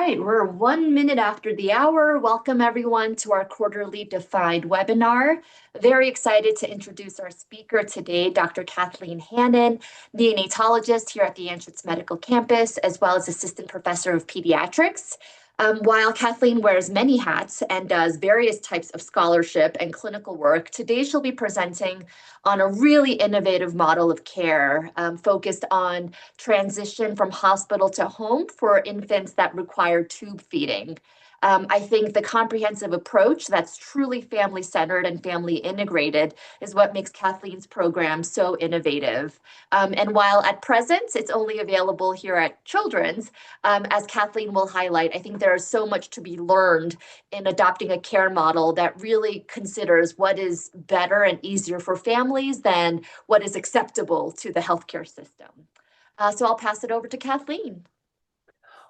right, we're 1 minute after the hour. Welcome everyone to our quarterly Defined webinar. Very excited to introduce our speaker today, Dr. Kathleen Hannan, neonatologist here at the Anschutz Medical Campus, as well as Assistant Professor of Pediatrics. While Kathleen wears many hats and does various types of scholarship and clinical work, today she'll be presenting on a really innovative model of care focused on transition from hospital to home for infants that require tube feeding. I think the comprehensive approach that's truly family-centered and family integrated is what makes Kathleen's program so innovative. And while at present it's only available here at Children's, as Kathleen will highlight, I think there is so much to be learned in adopting a care model that really considers what is better and easier for families than what is acceptable to the healthcare system. So I'll pass it over to Kathleen.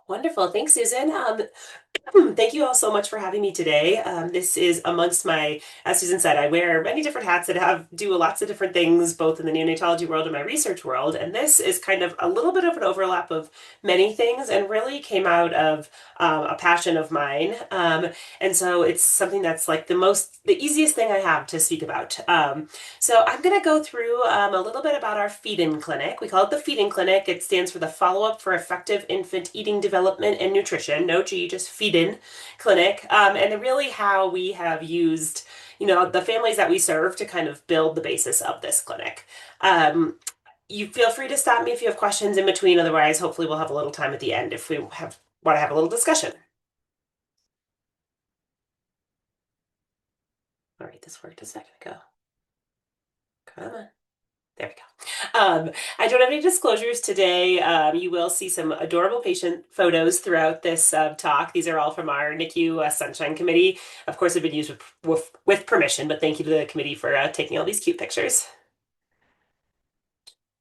Wonderful. Thanks, Susan. Thank you all so much for having me today. This is amongst my, as Susan said, I wear many different hats that do lots of different things, both in the neonatology world and my research world. And this is kind of a little bit of an overlap of many things and really came out of a passion of mine. And so it's something that's like the easiest thing I have to speak about. So I'm going to go through a little bit about our FEEDiN clinic. We call it the FEEDiN clinic. It stands for the Follow-up for Effective Infant Eating Development and Nutrition. No G, just FEEDiN clinic, and really how we have used, the families that we serve to kind of build the basis of this clinic. You feel free to stop me if you have questions in between. Otherwise, hopefully we'll have a little time at the end if we want to have a little discussion. All right, this worked a second ago. Come on. There we go. I don't have any disclosures today. You will see some adorable patient photos throughout this talk. These are all from our NICU Sunshine Committee. Of course, they've been used with permission, but thank you to the committee for taking all these cute pictures.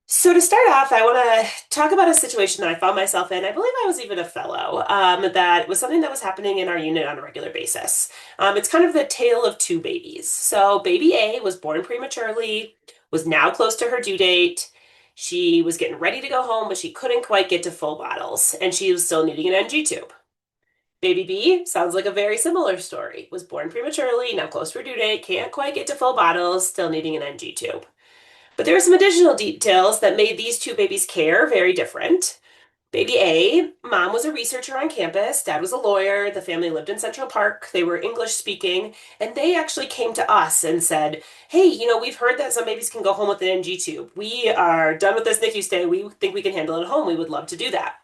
So to start off, I want to talk about a situation that I found myself in. I believe I was even a fellow. That was something that was happening in our unit on a regular basis. It's kind of the tale of two babies. So baby A was born prematurely, was now close to her due date. She was getting ready to go home, but she couldn't quite get to full bottles, and she was still needing an NG tube. Baby B sounds like a very similar story. Was born prematurely, now close to her due date, can't quite get to full bottles, still needing an NG tube. But there were some additional details that made these two babies' care very different. Baby A, mom was a researcher on campus, dad was a lawyer, the family lived in Central Park, they were English speaking, and they actually came to us and said, hey, we've heard that some babies can go home with an NG tube. We are done with this NICU stay. We think we can handle it at home. We would love to do that.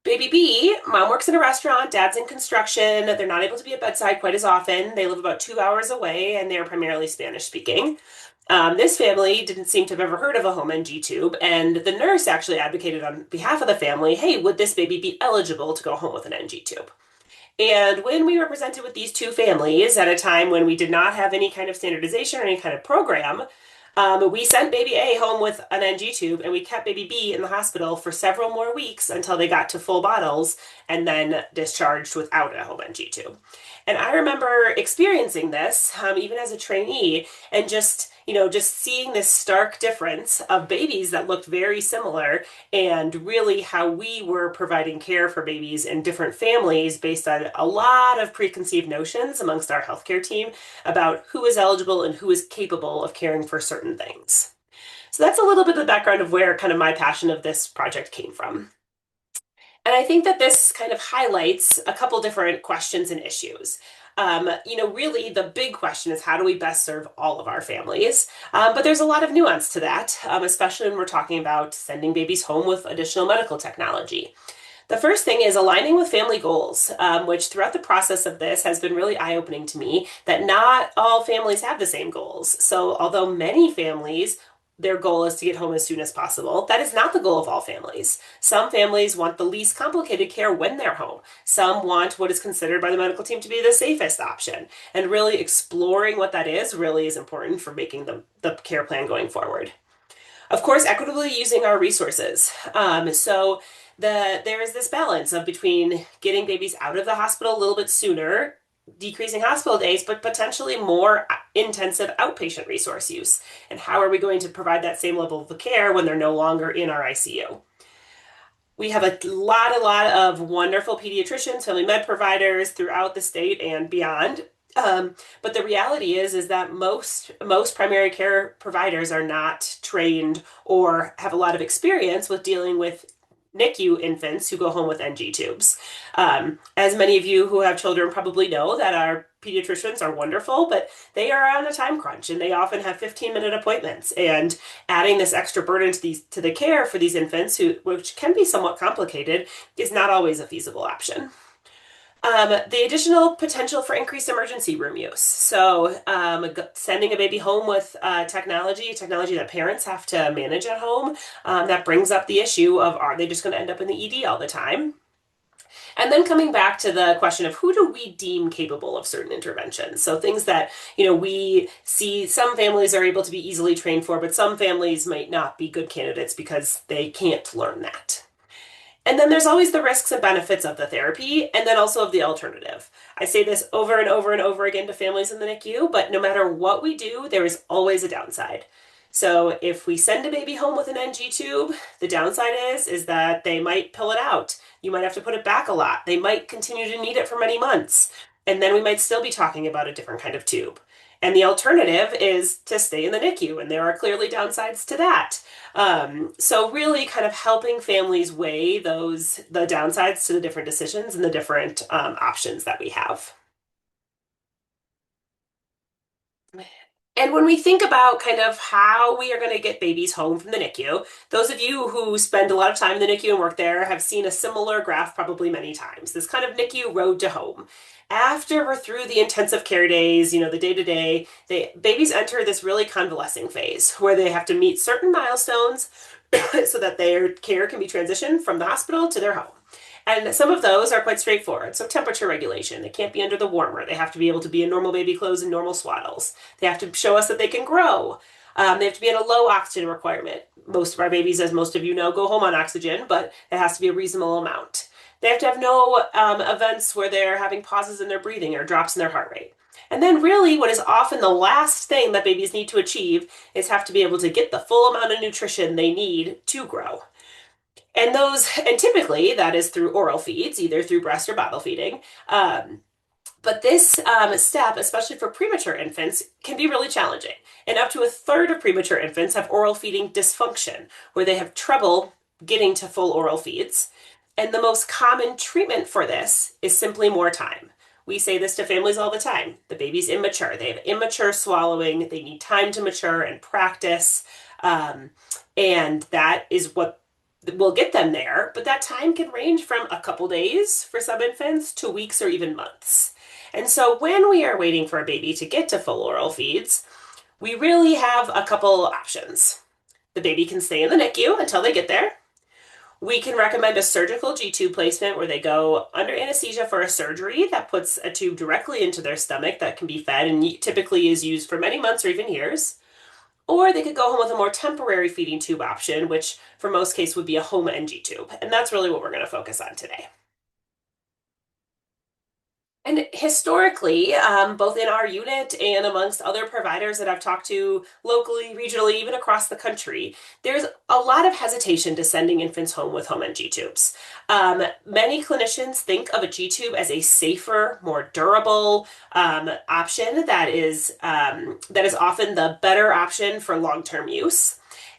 Baby B, mom works in a restaurant, dad's in construction. They're not able to be at bedside quite as often. They live about 2 hours away, and they're primarily Spanish speaking. This family didn't seem to have ever heard of a home NG tube, and the nurse actually advocated on behalf of the family, hey, would this baby be eligible to go home with an NG tube? And when we were presented with these two families at a time when we did not have any kind of standardization or any kind of program, we sent baby A home with an NG tube, and we kept baby B in the hospital for several more weeks until they got to full bottles and then discharged without a home NG tube. And I remember experiencing this even as a trainee, and just seeing this stark difference of babies that looked very similar, and really how we were providing care for babies in different families based on a lot of preconceived notions amongst our healthcare team about who is eligible and who is capable of caring for certain things. So that's a little bit of the background of where kind of my passion of this project came from. And I think that this kind of highlights a couple different questions and issues. Really the big question is, how do we best serve all of our families? But there's a lot of nuance to that, especially when we're talking about sending babies home with additional medical technology. The first thing is aligning with family goals, which throughout the process of this has been really eye-opening to me, that not all families have the same goals. So although many families, their goal is to get home as soon as possible, that is not the goal of all families. Some families want the least complicated care when they're home. Some want what is considered by the medical team to be the safest option. And really exploring what that is really is important for making the care plan going forward. Of course, equitably using our resources. So there is this balance of between getting babies out of the hospital a little bit sooner, decreasing hospital days, but potentially more intensive outpatient resource use. And how are we going to provide that same level of care when they're no longer in our ICU? We have a lot of wonderful pediatricians, family med providers throughout the state and beyond. But the reality is that most primary care providers are not trained or have a lot of experience with dealing with NICU infants who go home with NG tubes. As many of you who have children probably know, that our pediatricians are wonderful, but they are on a time crunch and they often have 15-minute appointments. And adding this extra burden to the care for these infants, which can be somewhat complicated, is not always a feasible option. The additional potential for increased emergency room use. So, sending a baby home with technology that parents have to manage at home, that brings up the issue of, are they just going to end up in the ED all the time? And then coming back to the question of, who do we deem capable of certain interventions? So things that, we see some families are able to be easily trained for, but some families might not be good candidates because they can't learn that. And then there's always the risks and benefits of the therapy, and then also of the alternative. I say this over and over and over again to families in the NICU, but no matter what we do, there is always a downside. So if we send a baby home with an NG tube, the downside is that they might pill it out. You might have to put it back a lot. They might continue to need it for many months. And then we might still be talking about a different kind of tube. And the alternative is to stay in the NICU, and there are clearly downsides to that. So really kind of helping families weigh the downsides to the different decisions and the different options that we have. And when we think about kind of how we are going to get babies home from the NICU, those of you who spend a lot of time in the NICU and work there have seen a similar graph probably many times. This kind of NICU road to home. After we're through the intensive care days, the day-to-day, babies enter this really convalescing phase where they have to meet certain milestones so that their care can be transitioned from the hospital to their home. And some of those are quite straightforward. So temperature regulation, they can't be under the warmer. They have to be able to be in normal baby clothes and normal swaddles. They have to show us that they can grow. They have to be in a low oxygen requirement. Most of our babies, as most of you know, go home on oxygen, but it has to be a reasonable amount. They have to have no events where they're having pauses in their breathing or drops in their heart rate. And then really what is often the last thing that babies need to achieve is have to be able to get the full amount of nutrition they need to grow. And typically that is through oral feeds, either through breast or bottle feeding. But this step, especially for premature infants, can be really challenging. And up to a third of premature infants have oral feeding dysfunction, where they have trouble getting to full oral feeds. And the most common treatment for this is simply more time. We say this to families all the time. The baby's immature. They have immature swallowing. They need time to mature and practice. And that is what will get them there. But that time can range from a couple days for some infants to weeks or even months. And so when we are waiting for a baby to get to full oral feeds, we really have a couple options. The baby can stay in the NICU until they get there. We can recommend a surgical G-tube placement where they go under anesthesia for a surgery that puts a tube directly into their stomach that can be fed and typically is used for many months or even years. Or they could go home with a more temporary feeding tube option, which for most cases would be a home NG tube. And that's really what we're going to focus on today. And historically, both in our unit and amongst other providers that I've talked to locally, regionally, even across the country, there's a lot of hesitation to sending infants home with home NG tubes. Many clinicians think of a G tube as a safer, more durable option that is often the better option for long-term use.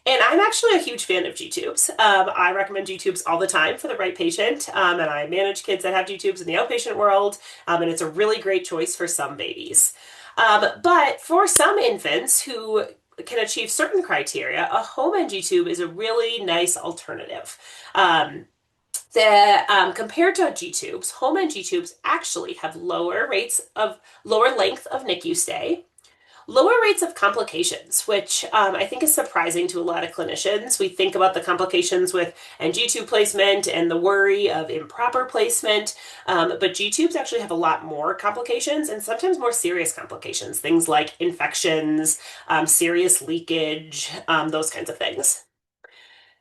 And I'm actually a huge fan of G-tubes. I recommend G-tubes all the time for the right patient, and I manage kids that have G-tubes in the outpatient world, and it's a really great choice for some babies. But for some infants who can achieve certain criteria, a home NG tube is a really nice alternative. Compared to G-tubes, home NG tubes actually have lower length of NICU stay, lower rates of complications, which I think is surprising to a lot of clinicians. We think about the complications with NG-tube placement and the worry of improper placement, but G-tubes actually have a lot more complications and sometimes more serious complications, things like infections, serious leakage, those kinds of things.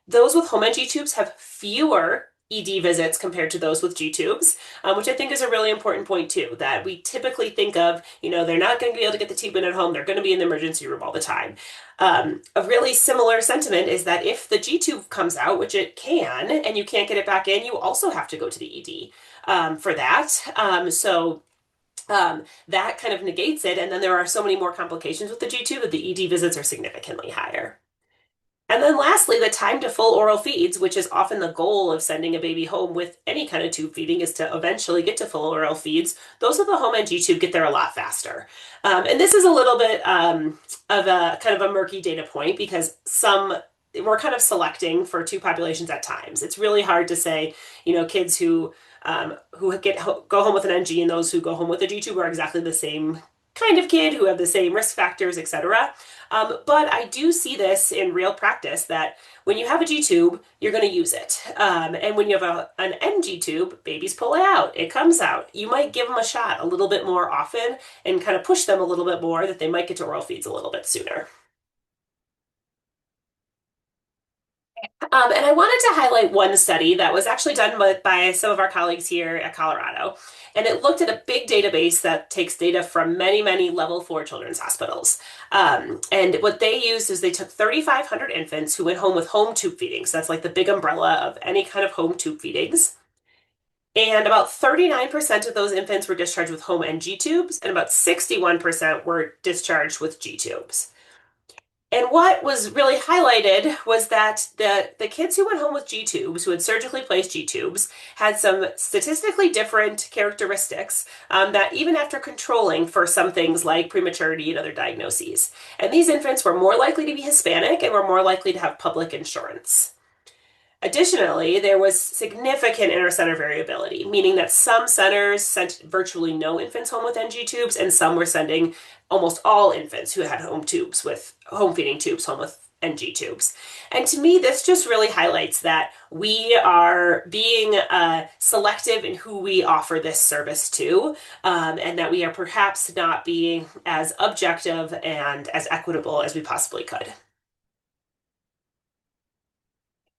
Those with home NG tubes have fewer ED visits compared to those with G tubes, which I think is a really important point too, that we typically think of, they're not going to be able to get the tube in at home, they're going to be in the emergency room all the time. A really similar sentiment is that if the G tube comes out, which it can, and you can't get it back in, you also have to go to the ED for that. That kind of negates it, and then there are so many more complications with the G tube that the ED visits are significantly higher. And then lastly, the time to full oral feeds, which is often the goal of sending a baby home with any kind of tube feeding, is to eventually get to full oral feeds. Those with the home NG tube get there a lot faster. And this is a little bit of a kind of a murky data point because we're kind of selecting for two populations at times. It's really hard to say, kids who go home with an NG and those who go home with a G tube are exactly the same kind of kid who have the same risk factors, etc. But I do see this in real practice that when you have a G tube, you're going to use it. And when you have an NG tube, babies pull it out. It comes out. You might give them a shot a little bit more often and kind of push them a little bit more that they might get to oral feeds a little bit sooner. And I wanted to highlight one study that was actually done by some of our colleagues here at Colorado. And it looked at a big database that takes data from many, many level 4 children's hospitals. And what they used is they took 3,500 infants who went home with home tube feedings. So that's like the big umbrella of any kind of home tube feedings. And about 39% of those infants were discharged with home NG tubes, and about 61% were discharged with G tubes. And what was really highlighted was that the kids who went home with G tubes, who had surgically placed G tubes, had some statistically different characteristics that even after controlling for some things like prematurity and other diagnoses. And these infants were more likely to be Hispanic and were more likely to have public insurance. Additionally, there was significant intercenter variability, meaning that some centers sent virtually no infants home with NG tubes, and some were sending almost all infants who had home feeding tubes home with NG tubes. And to me, this just really highlights that we are being selective in who we offer this service to, and that we are perhaps not being as objective and as equitable as we possibly could.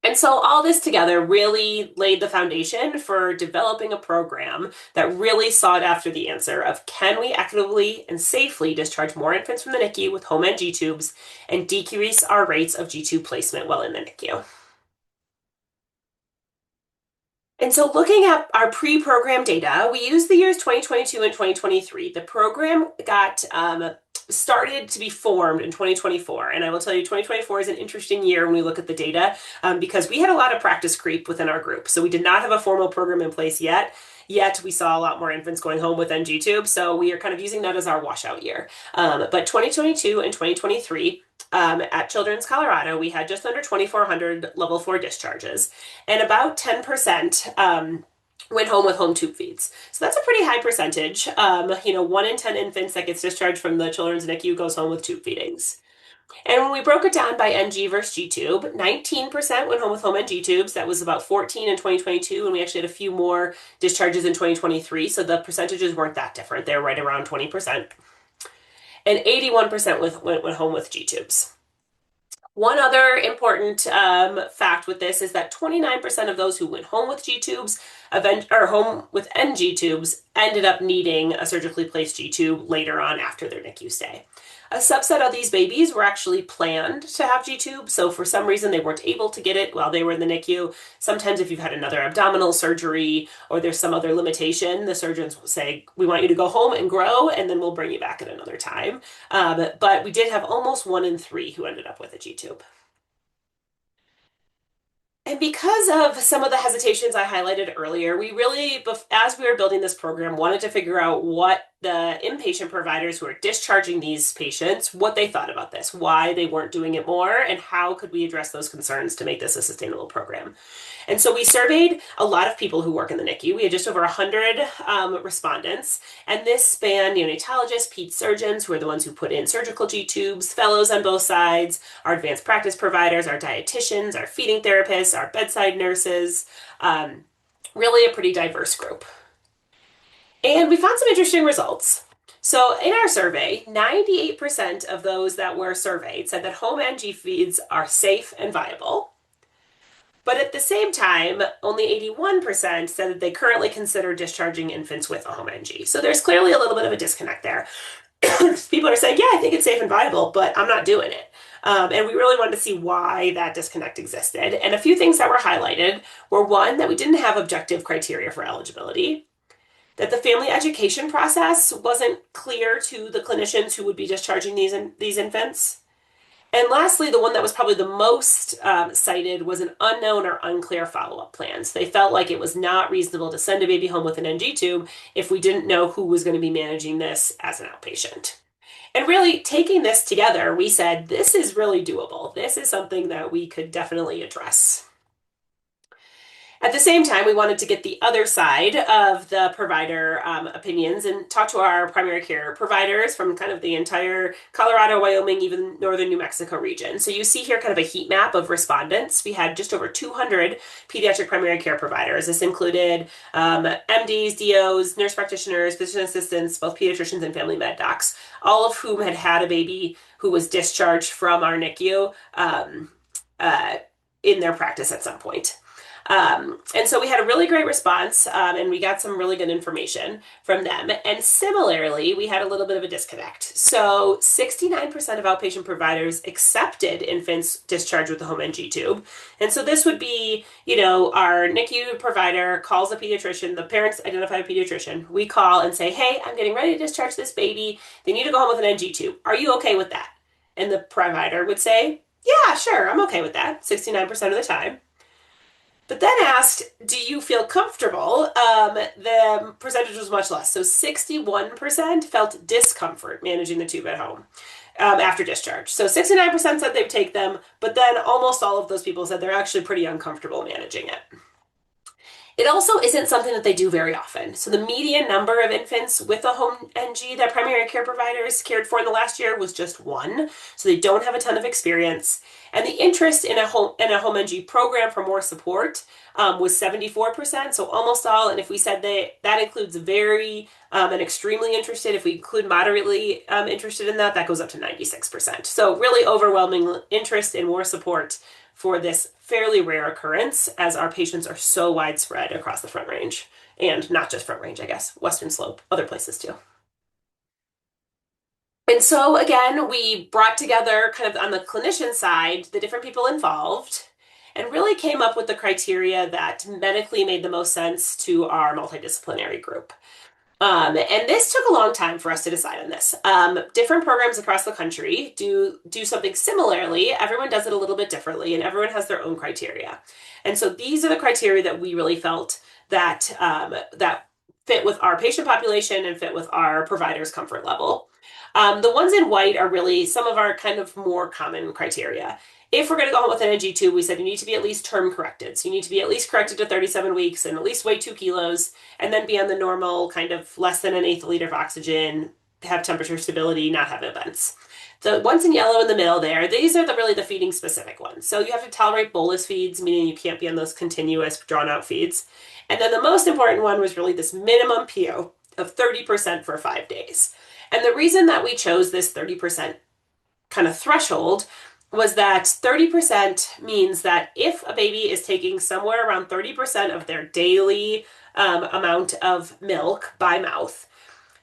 And so all this together really laid the foundation for developing a program that really sought after the answer of can we equitably and safely discharge more infants from the NICU with home NG tubes and decrease our rates of G tube placement while in the NICU. And so looking at our pre-program data, we used the years 2022 and 2023. The program got started to be formed in 2024. And I will tell you, 2024 is an interesting year when we look at the data because we had a lot of practice creep within our group. So we did not have a formal program in place yet. Yet we saw a lot more infants going home with NG tubes. So we are kind of using that as our washout year. But 2022 and 2023, at Children's Colorado, we had just under 2,400 level 4 discharges, and about 10% went home with home tube feeds. So that's a pretty high percentage. 1 in 10 infants that gets discharged from the children's NICU goes home with tube feedings. And when we broke it down by NG versus G tube, 19% went home with home NG tubes. That was about 14 in 2022, and we actually had a few more discharges in 2023, so the percentages weren't that different. They're right around 20%. And 81% went home with G tubes. One other important fact with this is that 29% of those who went home with G tubes or home with NG tubes ended up needing a surgically placed G tube later on after their NICU stay. A subset of these babies were actually planned to have G tubes, so for some reason they weren't able to get it while they were in the NICU. Sometimes if you've had another abdominal surgery or there's some other limitation, the surgeons will say, we want you to go home and grow, and then we'll bring you back at another time. But we did have almost 1 in 3 who ended up with a G tube. And because of some of the hesitations I highlighted earlier, we really, as we were building this program, wanted to figure out what the inpatient providers who are discharging these patients, what they thought about this, why they weren't doing it more, and how could we address those concerns to make this a sustainable program. And so we surveyed a lot of people who work in the NICU. We had just over 100 respondents, and this spanned neonatologists, ped surgeons, who are the ones who put in surgical G tubes, fellows on both sides, our advanced practice providers, our dietitians, our feeding therapists, our bedside nurses, really a pretty diverse group. And we found some interesting results. So in our survey, 98% of those that were surveyed said that home NG feeds are safe and viable. But at the same time, only 81% said that they currently consider discharging infants with a home NG. So there's clearly a little bit of a disconnect there. People are saying, yeah, I think it's safe and viable, but I'm not doing it. And we really wanted to see why that disconnect existed. And a few things that were highlighted were one, that we didn't have objective criteria for eligibility, that the family education process wasn't clear to the clinicians who would be discharging these infants. And lastly, the one that was probably the most cited was an unknown or unclear follow-up plan. So they felt like it was not reasonable to send a baby home with an NG tube if we didn't know who was going to be managing this as an outpatient. And really taking this together, we said, this is really doable. This is something that we could definitely address. At the same time, we wanted to get the other side of the provider opinions and talk to our primary care providers from kind of the entire Colorado, Wyoming, even northern New Mexico region. So you see here kind of a heat map of respondents. We had just over 200 pediatric primary care providers. This included MDs, DOs, nurse practitioners, physician assistants, both pediatricians and family med docs, all of whom had had a baby who was discharged from our NICU in their practice at some point. And so we had a really great response, and we got some really good information from them. And similarly, we had a little bit of a disconnect. So 69% of outpatient providers accepted infants discharged with the home NG tube. And so this would be, our NICU provider calls a pediatrician, the parents identify a pediatrician. We call and say, hey, I'm getting ready to discharge this baby. They need to go home with an NG tube. Are you okay with that? And the provider would say, yeah, sure, I'm okay with that, 69% of the time. But then asked, do you feel comfortable? The percentage was much less. So 61% felt discomfort managing the tube at home after discharge. So 69% said they'd take them, but then almost all of those people said they're actually pretty uncomfortable managing it. It also isn't something that they do very often. So the median number of infants with a home NG that primary care providers cared for in the last year was just one. So they don't have a ton of experience. And the interest in a home NG program for more support was 74%, so almost all. And if we said that includes very and extremely interested, if we include moderately interested in that, that goes up to 96%. So really overwhelming interest in more support for this fairly rare occurrence, as our patients are so widespread across the Front Range, and not just Front Range, I guess, Western Slope, other places too. And so again, we brought together kind of on the clinician side, the different people involved, and really came up with the criteria that medically made the most sense to our multidisciplinary group. And this took a long time for us to decide on this. Different programs across the country do something similarly. Everyone does it a little bit differently, and everyone has their own criteria. And so these are the criteria that we really felt that that fit with our patient population and fit with our providers' comfort level. The ones in white are really some of our kind of more common criteria. If we're going to go home with an NG tube, we said you need to be at least term corrected. So you need to be at least corrected to 37 weeks and at least weigh 2 kilos, and then be on the normal kind of less than an eighth liter of oxygen, have temperature stability, not have events. The ones in yellow in the middle there, these are really the feeding specific ones. So you have to tolerate bolus feeds, meaning you can't be on those continuous drawn out feeds. And then the most important one was really this minimum PO of 30% for 5 days. And the reason that we chose this 30% kind of threshold was that 30% means that if a baby is taking somewhere around 30% of their daily amount of milk by mouth,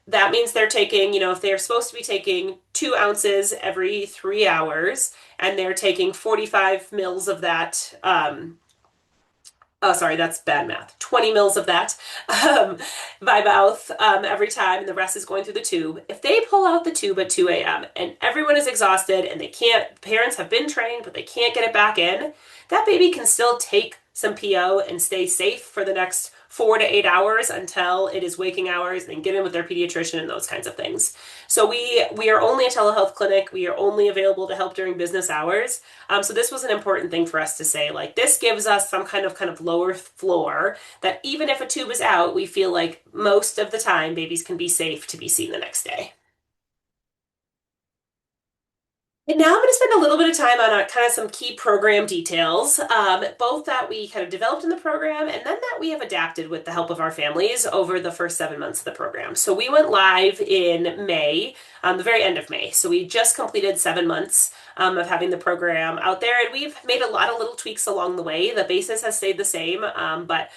that means they're taking, if they're supposed to be taking 2 ounces every 3 hours, and they're taking 45 mils of that, oh, sorry, that's bad math. 20 mils of that by mouth every time, and the rest is going through the tube. If they pull out the tube at 2 a.m. and everyone is exhausted and they can't, parents have been trained, but they can't get it back in, that baby can still take some PO and stay safe for the next 4 to 8 hours until it is waking hours, and then get in with their pediatrician and those kinds of things. So we are only a telehealth clinic. We are only available to help during business hours. So this was an important thing for us to say, like, this gives us some kind of lower floor that even if a tube is out, we feel like most of the time babies can be safe to be seen the next day. And now I'm going to spend a little bit of time on kind of some key program details, both that we kind of developed in the program and then that we have adapted with the help of our families over the first 7 months of the program. So we went live in May, the very end of May. So we just completed 7 months of having the program out there, and we've made a lot of little tweaks along the way. The basis has stayed the same, but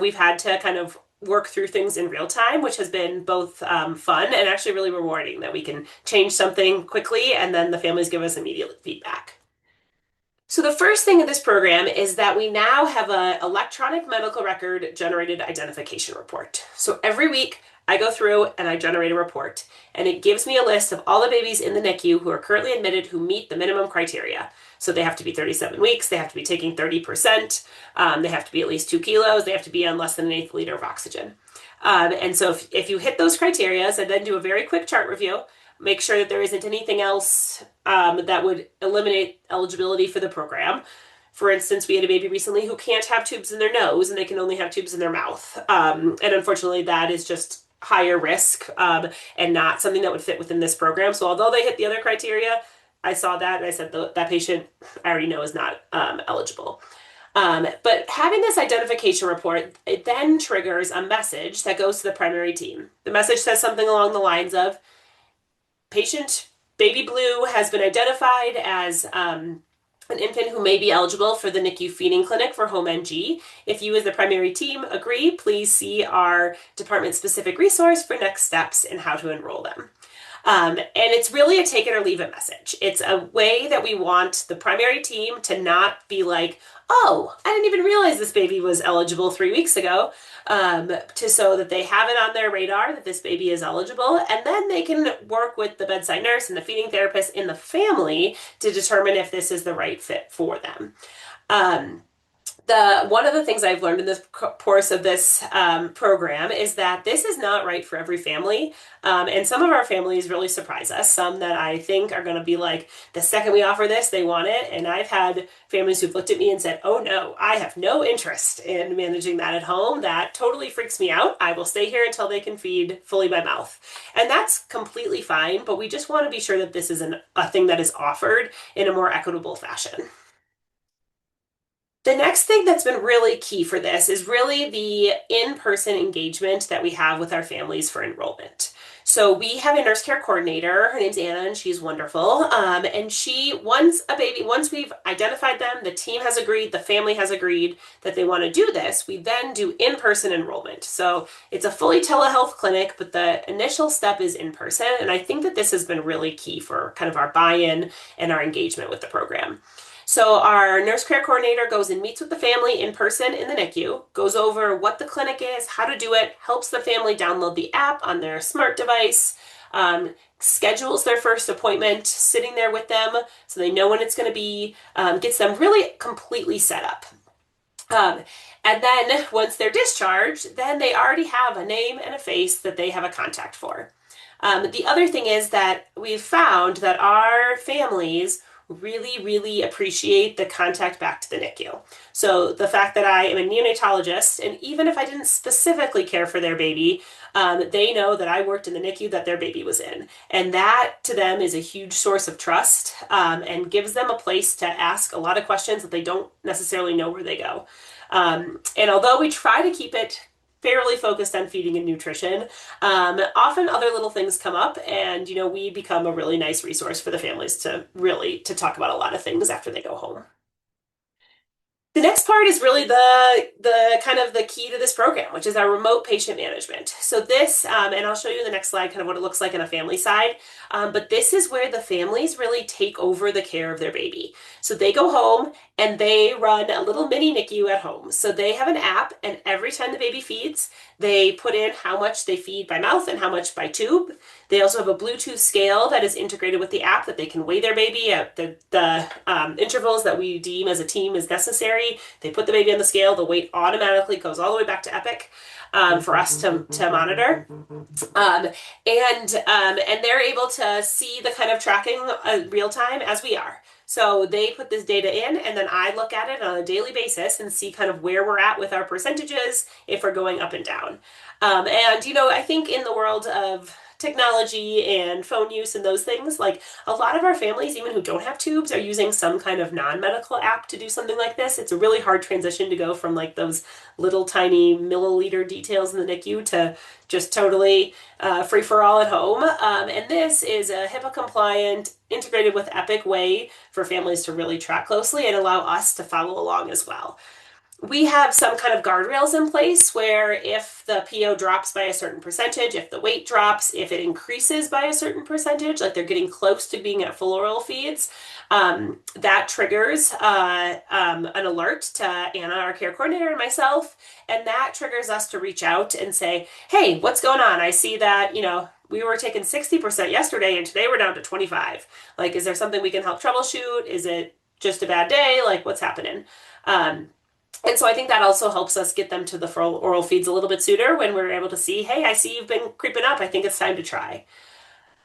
we've had to kind of work through things in real time, which has been both fun and actually really rewarding that we can change something quickly and then the families give us immediate feedback. So the first thing in this program is that we now have an electronic medical record generated identification report. So every week I go through and I generate a report, and it gives me a list of all the babies in the NICU who are currently admitted who meet the minimum criteria. So they have to be 37 weeks, they have to be taking 30%, they have to be at least 2 kilos, they have to be on less than an eighth liter of oxygen. And so if you hit those criteria, and then do a very quick chart review, make sure that there isn't anything else that would eliminate eligibility for the program. For instance, we had a baby recently who can't have tubes in their nose and they can only have tubes in their mouth. And unfortunately, that is just higher risk and not something that would fit within this program. So although they hit the other criteria, I saw that and I said that patient I already know is not eligible. But having this identification report, it then triggers a message that goes to the primary team. The message says something along the lines of, patient baby blue has been identified as an infant who may be eligible for the NICU feeding clinic for home NG. If you as the primary team agree, please see our department-specific resource for next steps and how to enroll them. And it's really a take it or leave it message. It's a way that we want the primary team to not be like, oh, I didn't even realize this baby was eligible 3 weeks ago, so that they have it on their radar that this baby is eligible, and then they can work with the bedside nurse and the feeding therapist in the family to determine if this is the right fit for them. One of the things I've learned in this course of this program is that this is not right for every family. And some of our families really surprise us. Some that I think are going to be like, the second we offer this, they want it. And I've had families who've looked at me and said, oh no, I have no interest in managing that at home. That totally freaks me out. I will stay here until they can feed fully by mouth. And that's completely fine, but we just want to be sure that this is a thing that is offered in a more equitable fashion. The next thing that's been really key for this is really the in-person engagement that we have with our families for enrollment. So we have a nurse care coordinator. Her name's Anna, and she's wonderful. And once we've identified them, the team has agreed, the family has agreed that they want to do this, we then do in-person enrollment. So it's a fully telehealth clinic, but the initial step is in person. And I think that this has been really key for kind of our buy-in and our engagement with the program. So our nurse care coordinator goes and meets with the family in person in the NICU, goes over what the clinic is, how to do it, helps the family download the app on their smart device, schedules their first appointment, sitting there with them so they know when it's going to be, gets them really completely set up. And then once they're discharged, then they already have a name and a face that they have a contact for. The other thing is that we've found that our families really, really appreciate the contact back to the NICU. So the fact that I am a neonatologist, and even if I didn't specifically care for their baby, they know that I worked in the NICU that their baby was in. And that to them is a huge source of trust and gives them a place to ask a lot of questions that they don't necessarily know where they go. And although we try to keep it fairly focused on feeding and nutrition. Often other little things come up, and we become a really nice resource for the families to talk about a lot of things after they go home. The next part is really the kind of the key to this program, which is our remote patient management. So this, and I'll show you in the next slide kind of what it looks like on a family side, but this is where the families really take over the care of their baby. So they go home and they run a little mini NICU at home. So they have an app, and every time the baby feeds, they put in how much they feed by mouth and how much by tube. They also have a Bluetooth scale that is integrated with the app that they can weigh their baby at the intervals that we deem as a team is necessary. They put the baby on the scale, the weight automatically goes all the way back to Epic for us to monitor. And they're able to see the kind of tracking real time as we are. So they put this data in, and then I look at it on a daily basis and see kind of where we're at with our percentages, if we're going up and down. And I think in the world of technology and phone use and those things, like a lot of our families, even who don't have tubes, are using some kind of non-medical app to do something like this. It's a really hard transition to go from like those little tiny milliliter details in the NICU to just totally free for all at home. And this is a HIPAA compliant, integrated with Epic way for families to really track closely and allow us to follow along as well. We have some kind of guardrails in place where if the PO drops by a certain percentage, if the weight drops, if it increases by a certain percentage, like they're getting close to being at full oral feeds, that triggers an alert to Anna, our care coordinator, and myself, and that triggers us to reach out and say, hey, what's going on? I see that, we were taking 60% yesterday and today we're down to 25. Like, is there something we can help troubleshoot? Is it just a bad day? Like, what's happening? And so I think that also helps us get them to the full oral feeds a little bit sooner when we're able to see, hey, I see you've been creeping up. I think it's time to try.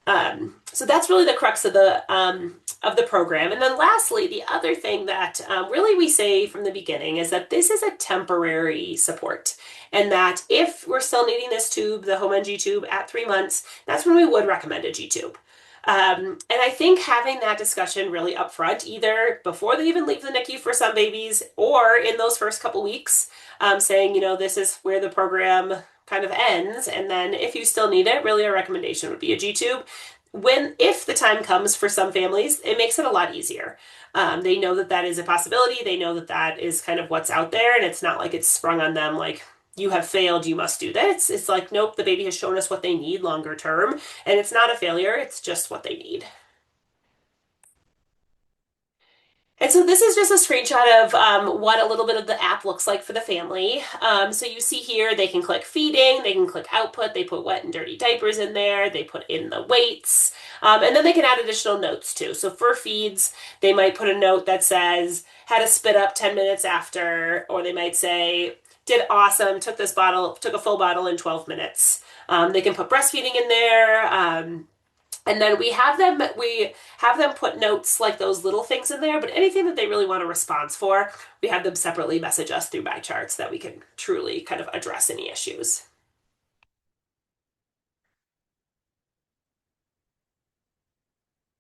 So that's really the crux of the program. And then lastly, the other thing that really we say from the beginning is that this is a temporary support, and that if we're still needing this tube, the home NG tube, at 3 months, that's when we would recommend a G tube. And I think having that discussion really upfront, either before they even leave the NICU for some babies or in those first couple weeks, saying, this is where the program kind of ends. And then if you still need it, really a recommendation would be a G tube. If the time comes for some families, it makes it a lot easier. They know that that is a possibility. They know that that is kind of what's out there, and it's not like it's sprung on them like, you have failed, you must do this. It's like, nope, the baby has shown us what they need longer term, and it's not a failure, it's just what they need. And so this is just a screenshot of what a little bit of the app looks like for the family. So you see here, they can click feeding, they can click output, they put wet and dirty diapers in there, they put in the weights, and then they can add additional notes too. So for feeds, they might put a note that says, had a spit up 10 minutes after, or they might say, did awesome, took a full bottle in 12 minutes. They can put breastfeeding in there. And then we have them put notes like those little things in there, but anything that they really want a response for, we have them separately message us through by charts that we can truly kind of address any issues.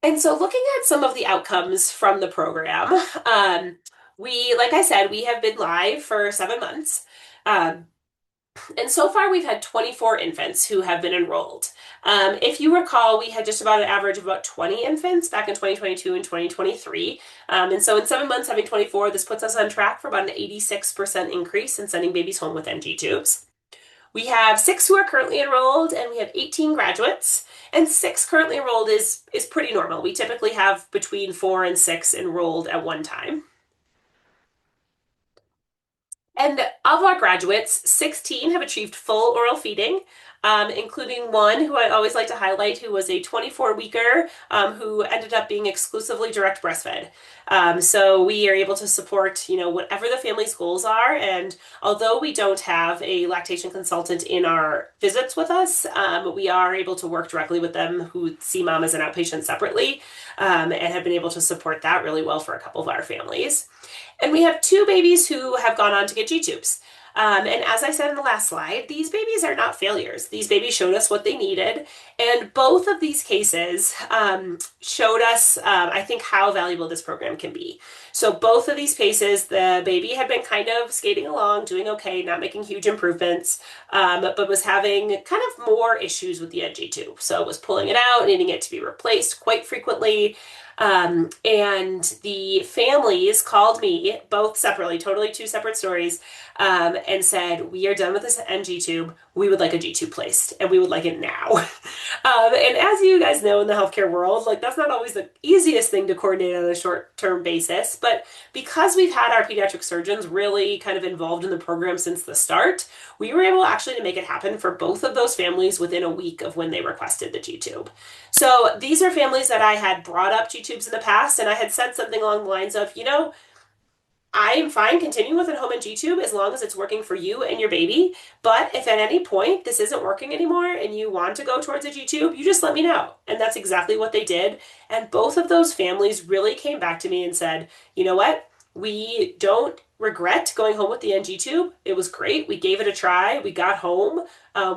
And so looking at some of the outcomes from the program, like I said, we have been live for 7 months. And so far, we've had 24 infants who have been enrolled. If you recall, we had just about an average of about 20 infants back in 2022 and 2023. And so in 7 months, having 24, this puts us on track for about an 86% increase in sending babies home with NG tubes. We have 6 who are currently enrolled, and we have 18 graduates. And 6 currently enrolled is pretty normal. We typically have between 4 and 6 enrolled at one time. And of our graduates, 16 have achieved full oral feeding, including one who I always like to highlight, who was a 24-weeker who ended up being exclusively direct breastfed. So we are able to support, whatever the family's goals are. And although we don't have a lactation consultant in our visits with us, we are able to work directly with them who see mom as an outpatient separately, and have been able to support that really well for a couple of our families. And we have 2 babies who have gone on to get G-tubes. And as I said in the last slide, these babies are not failures. These babies showed us what they needed. And both of these cases showed us, I think, how valuable this program can be. So both of these cases, the baby had been kind of skating along, doing okay, not making huge improvements, but was having kind of more issues with the NG tube. So it was pulling it out, needing it to be replaced quite frequently. And the families called me both separately, totally 2 separate stories, and said, we are done with this NG tube. We would like a G tube placed, and we would like it now. And as you guys know, in the healthcare world, like that's not always the easiest thing to coordinate on a short-term basis. But because we've had our pediatric surgeons really kind of involved in the program since the start, we were able actually to make it happen for both of those families within a week of when they requested the G tube. So these are families that I had brought up G tubes in the past, and I had said something along the lines of, I'm fine continuing with a home and G tube as long as it's working for you and your baby. But if at any point this isn't working anymore and you want to go towards a G tube, you just let me know. And that's exactly what they did. And both of those families really came back to me and said, you know what? We don't regret going home with the NG tube. It was great. We gave it a try. We got home.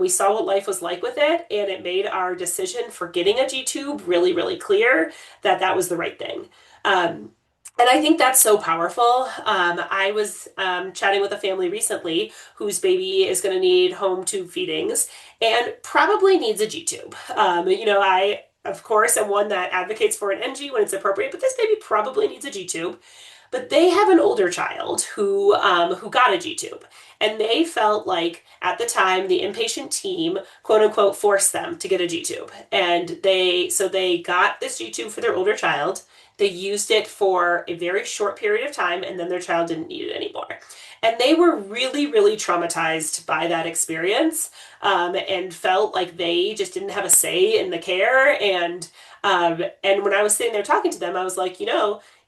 We saw what life was like with it, and it made our decision for getting a G tube really, really clear that that was the right thing. Um, and I think that's so powerful. I was chatting with a family recently whose baby is going to need home tube feedings and probably needs a G tube. I, of course, am one that advocates for an NG when it's appropriate, but this baby probably needs a G tube. But they have an older child who got a G tube, and they felt like at the time the inpatient team quote unquote forced them to get a G tube, and they got this G tube for their older child. They used it for a very short period of time, and then their child didn't need it anymore. And they were really, really traumatized by that experience, and felt like they just didn't have a say in the care. And when I was sitting there talking to them, I was like,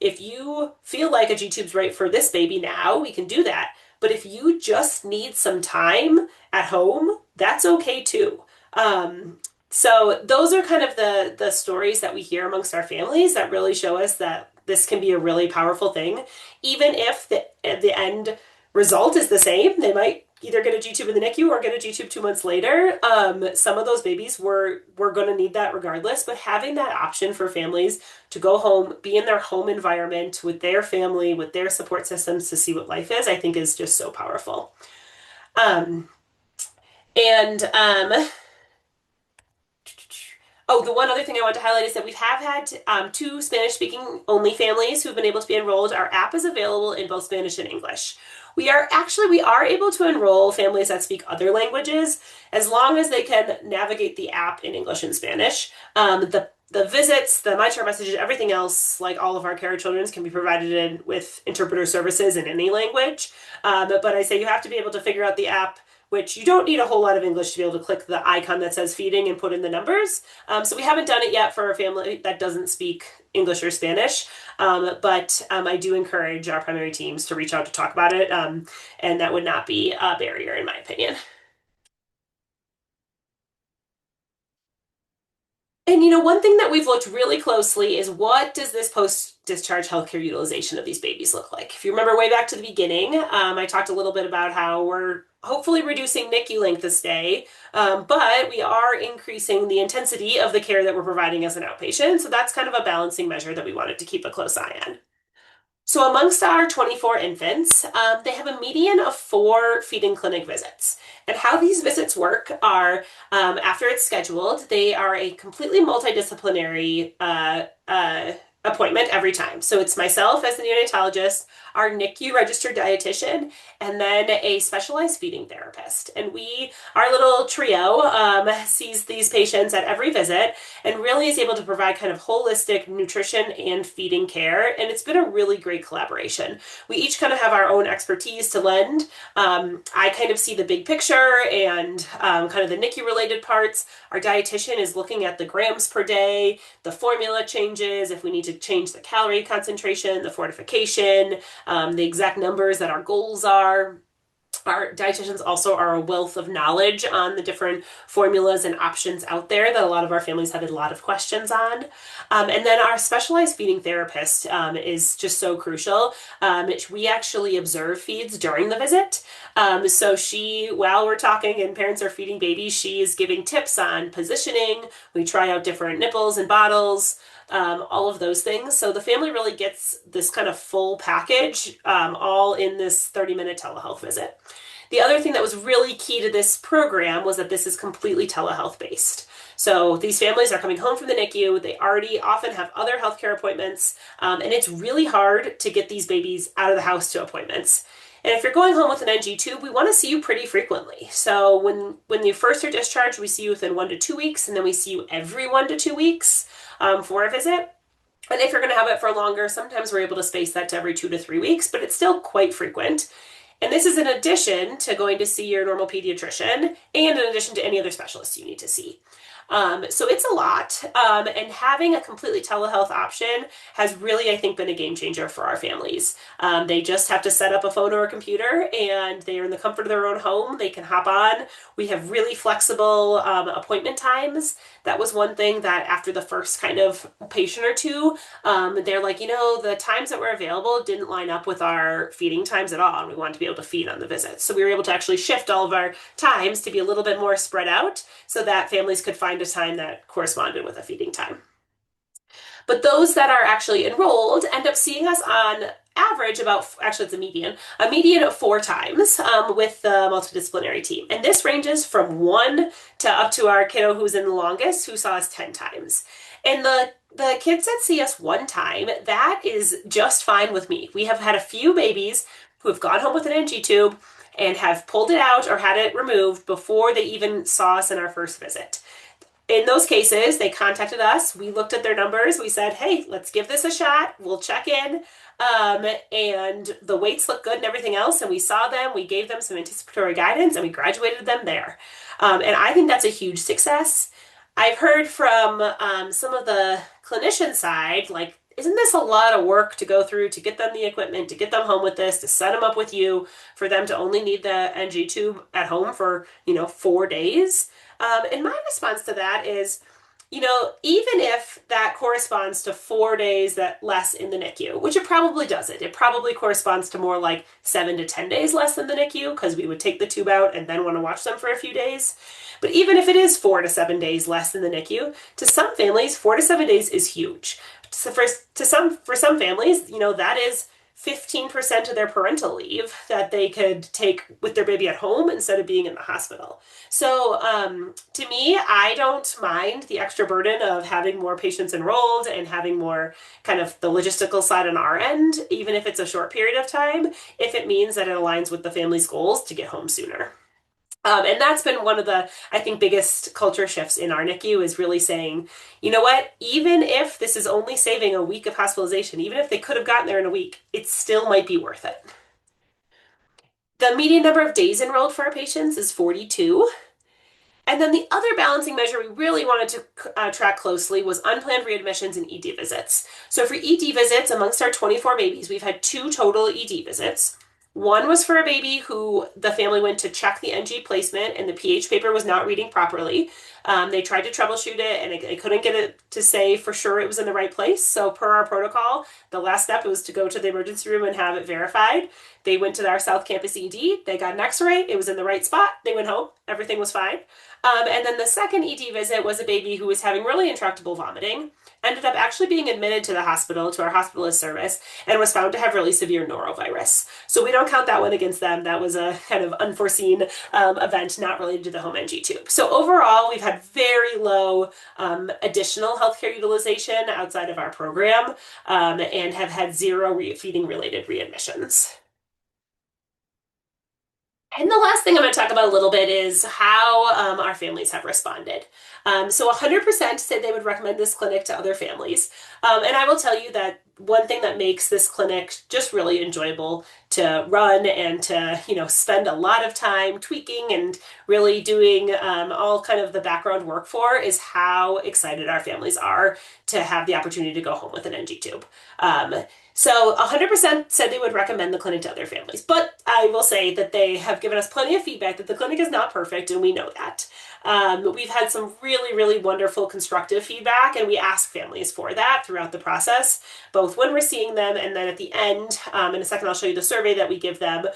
if you feel like a G tube's right for this baby now, we can do that. But if you just need some time at home, that's okay too. So those are kind of the stories that we hear amongst our families that really show us that this can be a really powerful thing. Even if the end result is the same, they might either get a G tube in the NICU or get a G tube 2 months later. Some of those babies were going to need that regardless, but having that option for families to go home, be in their home environment with their family, with their support systems to see what life is, I think is just so powerful. Um, and Oh, the one other thing I want to highlight is that we have had two Spanish-speaking only families who've been able to be enrolled. Our app is available in both Spanish and English. We are able to enroll families that speak other languages as long as they can navigate the app in English and Spanish. The visits, the MyChart messages, everything else, like all of our care children's, can be provided in with interpreter services in any language. But I say you have to be able to figure out the app, which you don't need a whole lot of English to be able to click the icon that says feeding and put in the numbers. So we haven't done it yet for a family that doesn't speak English or Spanish, but I do encourage our primary teams to reach out to talk about it, and that would not be a barrier in my opinion. And one thing that we've looked really closely is what does this post-discharge healthcare utilization of these babies look like? If you remember way back to the beginning, I talked a little bit about how we're hopefully reducing NICU length of stay, but we are increasing the intensity of the care that we're providing as an outpatient. So that's kind of a balancing measure that we wanted to keep a close eye on. So amongst our 24 infants, they have a median of 4 feeding clinic visits. And how these visits work are, after it's scheduled, they are a completely multidisciplinary appointment every time. So it's myself as the neonatologist, our NICU registered dietitian, and then a specialized feeding therapist. And our little trio, sees these patients at every visit and really is able to provide kind of holistic nutrition and feeding care. And it's been a really great collaboration. We each kind of have our own expertise to lend. I kind of see the big picture and kind of the NICU related parts. Our dietitian is looking at the grams per day, the formula changes, if we need to change the calorie concentration, the fortification, the exact numbers that our goals are. Our dietitians also are a wealth of knowledge on the different formulas and options out there that a lot of our families had a lot of questions on. And then our specialized feeding therapist is just so crucial. We actually observe feeds during the visit. So while we're talking and parents are feeding babies, she is giving tips on positioning. We try out different nipples and bottles. All of those things. So the family really gets this kind of full package, all in this 30-minute telehealth visit. The other thing that was really key to this program was that this is completely telehealth based. So these families are coming home from the NICU. They already often have other healthcare appointments, and it's really hard to get these babies out of the house to appointments. And if you're going home with an NG tube, we want to see you pretty frequently. So when you first are discharged, we see you within 1 to 2 weeks, and then we see you every 1 to 2 weeks for a visit. And if you're going to have it for longer, sometimes we're able to space that to every 2 to 3 weeks, but it's still quite frequent. And this is in addition to going to see your normal pediatrician and in addition to any other specialists you need to see. So it's a lot. And having a completely telehealth option has really, I think, been a game changer for our families. They just have to set up a phone or a computer and they are in the comfort of their own home. They can hop on. We have really flexible appointment times. That was one thing that after the first kind of patient or two, they're like, the times that were available didn't line up with our feeding times at all. And we wanted to be able to feed on the visit. So we were able to actually shift all of our times to be a little bit more spread out so that families could find a time that corresponded with a feeding time. But those that are actually enrolled end up seeing us on average about, actually it's a median of 4 times with the multidisciplinary team. And this ranges from 1 to up to our kiddo who's in the longest, who saw us 10 times. And the kids that see us 1 time, that is just fine with me. We have had a few babies who have gone home with an NG tube and have pulled it out or had it removed before they even saw us in our first visit. In those cases, they contacted us. We looked at their numbers. We said, hey, let's give this a shot. We'll check in. And the weights look good and everything else. And we saw them. We gave them some anticipatory guidance and we graduated them there. And I think that's a huge success. I've heard from some of the clinician side, like, isn't this a lot of work to go through to get them the equipment, to get them home with this, to set them up with you, for them to only need the NG tube at home for, 4 days? And my response to that is, even if that corresponds to 4 days that less in the NICU, which it probably doesn't, it probably corresponds to more like 7 to 10 days less than the NICU because we would take the tube out and then want to watch them for a few days. But even if it is 4 to 7 days less than the NICU, to some families, 4 to 7 days is huge. So for some families, that is 15% of their parental leave that they could take with their baby at home instead of being in the hospital. So to me, I don't mind the extra burden of having more patients enrolled and having more kind of the logistical side on our end, even if it's a short period of time, if it means that it aligns with the family's goals to get home sooner. And that's been one of the, I think, biggest culture shifts in our NICU is really saying, you know what, even if this is only saving a week of hospitalization, even if they could have gotten there in a week, it still might be worth it. The median number of days enrolled for our patients is 42. And then the other balancing measure we really wanted to track closely was unplanned readmissions and ED visits. So for ED visits, amongst our 24 babies, we've had 2 total ED visits. One was for a baby who the family went to check the NG placement and the pH paper was not reading properly. They tried to troubleshoot it and they couldn't get it to say for sure it was in the right place. So per our protocol, the last step was to go to the emergency room and have it verified. They went to our South Campus ED. They got an x-ray. It was in the right spot. They went home. Everything was fine. And then the second ED visit was a baby who was having really intractable vomiting, ended up actually being admitted to the hospital, to our hospitalist service, and was found to have really severe norovirus. So we don't count that one against them. That was a kind of unforeseen event not related to the home NG tube. So overall, we've had very low additional healthcare utilization outside of our program and have had 0 feeding related readmissions. And the last thing I'm going to talk about a little bit is how our families have responded. So 100% said they would recommend this clinic to other families. And I will tell you that one thing that makes this clinic just really enjoyable to run and to, spend a lot of time tweaking and really doing all kind of the background work for is how excited our families are to have the opportunity to go home with an NG tube. So 100% said they would recommend the clinic to other families, but I will say that they have given us plenty of feedback that the clinic is not perfect, and we know that. We've had some really, really wonderful constructive feedback, and we ask families for that throughout the process, both when we're seeing them and then at the end. In a second, I'll show you the survey that we give them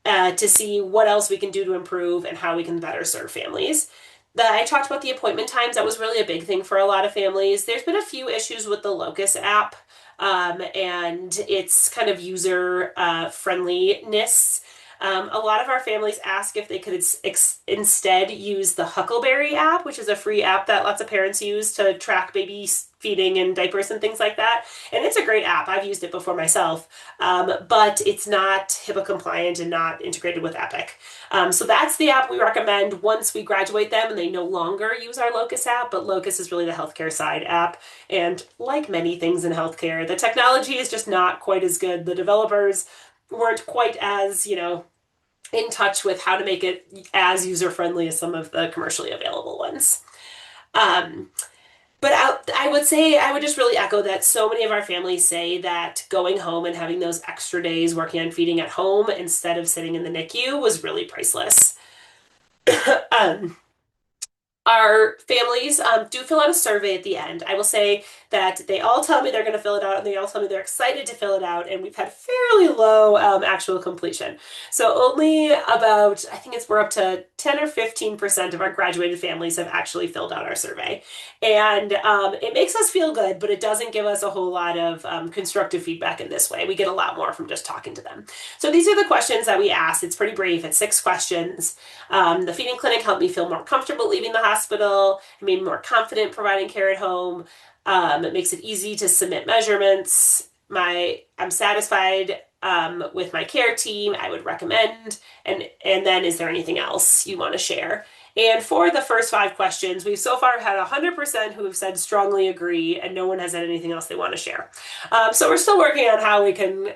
to see what else we can do to improve and how we can better serve families. I talked about the appointment times. That was really a big thing for a lot of families. There's been a few issues with the Locus app and its kind of user friendliness. A lot of our families ask if they could instead use the Huckleberry app, which is a free app that lots of parents use to track baby feeding and diapers and things like that. And it's a great app. I've used it before myself, but it's not HIPAA compliant and not integrated with Epic. So that's the app we recommend once we graduate them and they no longer use our Locus app, but Locus is really the healthcare side app. And like many things in healthcare, the technology is just not quite as good. The developers weren't quite as, in touch with how to make it as user-friendly as some of the commercially available ones. Um, but I would say, I would just really echo that so many of our families say that going home and having those extra days working on feeding at home instead of sitting in the NICU was really priceless. um, our families do fill out a survey at the end. I will say that they all tell me they're going to fill it out and they all tell me they're excited to fill it out, and we've had fairly low actual completion. So only about, I think we're up to 10 or 15% of our graduated families have actually filled out our survey. And it makes us feel good, but it doesn't give us a whole lot of constructive feedback in this way. We get a lot more from just talking to them. So these are the questions that we asked. It's pretty brief. It's 6 questions. The feeding clinic helped me feel more comfortable leaving the hospital. It made me more confident providing care at home. It makes it easy to submit measurements. I'm satisfied with my care team. I would recommend. And then is there anything else you want to share? And for the first 5 questions, we've so far had 100% who have said strongly agree, and no one has had anything else they want to share. So we're still working on how we can,